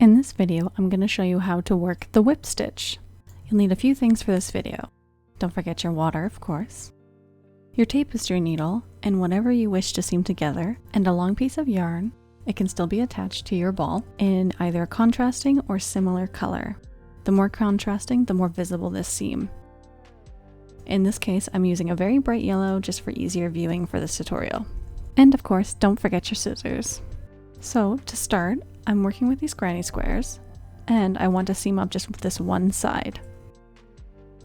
In this video, I'm going to show you how to work the whip stitch. You'll need a few things for this video. Don't forget your water, of course, your tapestry needle, and whatever you wish to seam together, and a long piece of yarn. It can still be attached to your ball in either a contrasting or similar color. The more contrasting, the more visible this seam. In this case, I'm using a very bright yellow just for easier viewing for this tutorial. And of course, don't forget your scissors. So to start, I'm working with these granny squares, and I want to seam up just with this one side.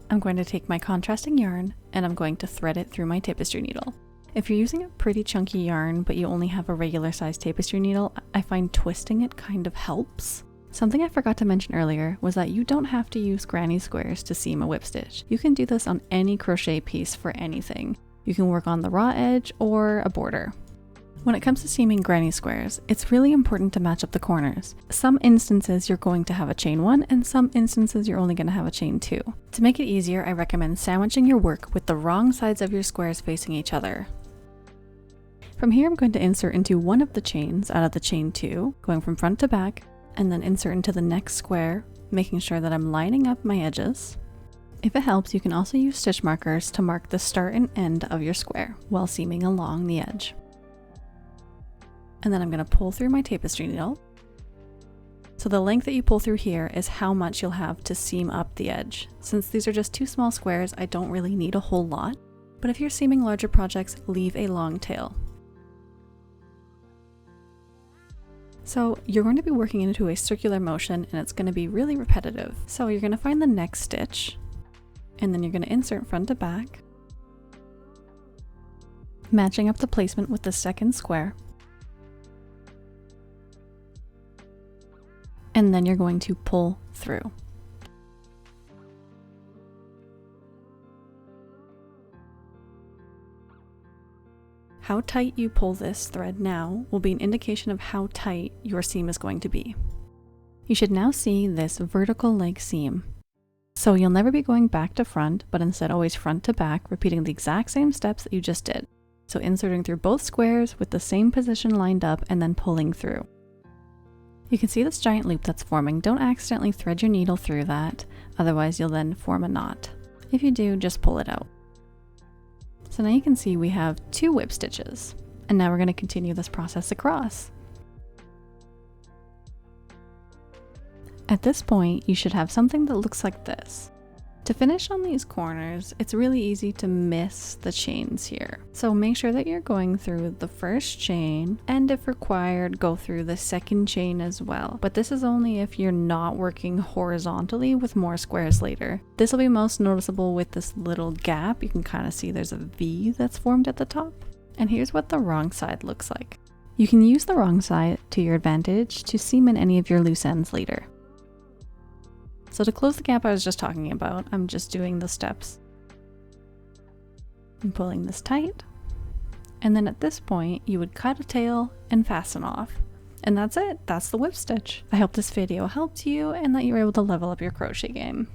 I'm going to take my contrasting yarn and I'm going to thread it through my tapestry needle. If you're using a pretty chunky yarn but you only have a regular size tapestry needle, I find twisting it kind of helps. Something I forgot to mention earlier was that you don't have to use granny squares to seam a whip stitch. You can do this on any crochet piece for anything. You can work on the raw edge or a border. When it comes to seaming granny squares, it's really important to match up the corners. Some instances you're going to have a chain 1 and some instances you're only going to have a chain 2. To make it easier, I recommend sandwiching your work with the wrong sides of your squares facing each other. From here, I'm going to insert into one of the chains out of the chain 2, going from front to back, and then insert into the next square, making sure that I'm lining up my edges. If it helps, you can also use stitch markers to mark the start and end of your square while seaming along the edge. And then I'm going to pull through my tapestry needle. So the length that you pull through here is how much you'll have to seam up the edge. Since these are just two small squares, I don't really need a whole lot, but if you're seaming larger projects, leave a long tail. So you're going to be working into a circular motion and it's going to be really repetitive. So you're going to find the next stitch and then you're going to insert front to back, matching up the placement with the second square. And then you're going to pull through. How tight you pull this thread now will be an indication of how tight your seam is going to be. You should now see this vertical leg seam. So you'll never be going back to front, but instead always front to back, repeating the exact same steps that you just did. So inserting through both squares with the same position lined up and then pulling through. You can see this giant loop that's forming. Don't accidentally thread your needle through that, otherwise you'll then form a knot. If you do, just pull it out. So now you can see we have 2 whip stitches, and now we're going to continue this process across. At this point, you should have something that looks like this. To finish on these corners, it's really easy to miss the chains here. So make sure that you're going through the first chain, and if required, go through the second chain as well. But this is only if you're not working horizontally with more squares later. This will be most noticeable with this little gap. You can kind of see there's a V that's formed at the top. And here's what the wrong side looks like. You can use the wrong side to your advantage to seam in any of your loose ends later. So to close the gap I was just talking about, I'm just doing the steps. I'm pulling this tight, and then at this point you would cut a tail and fasten off. And that's it, that's the whip stitch. I hope this video helped you and that you were able to level up your crochet game.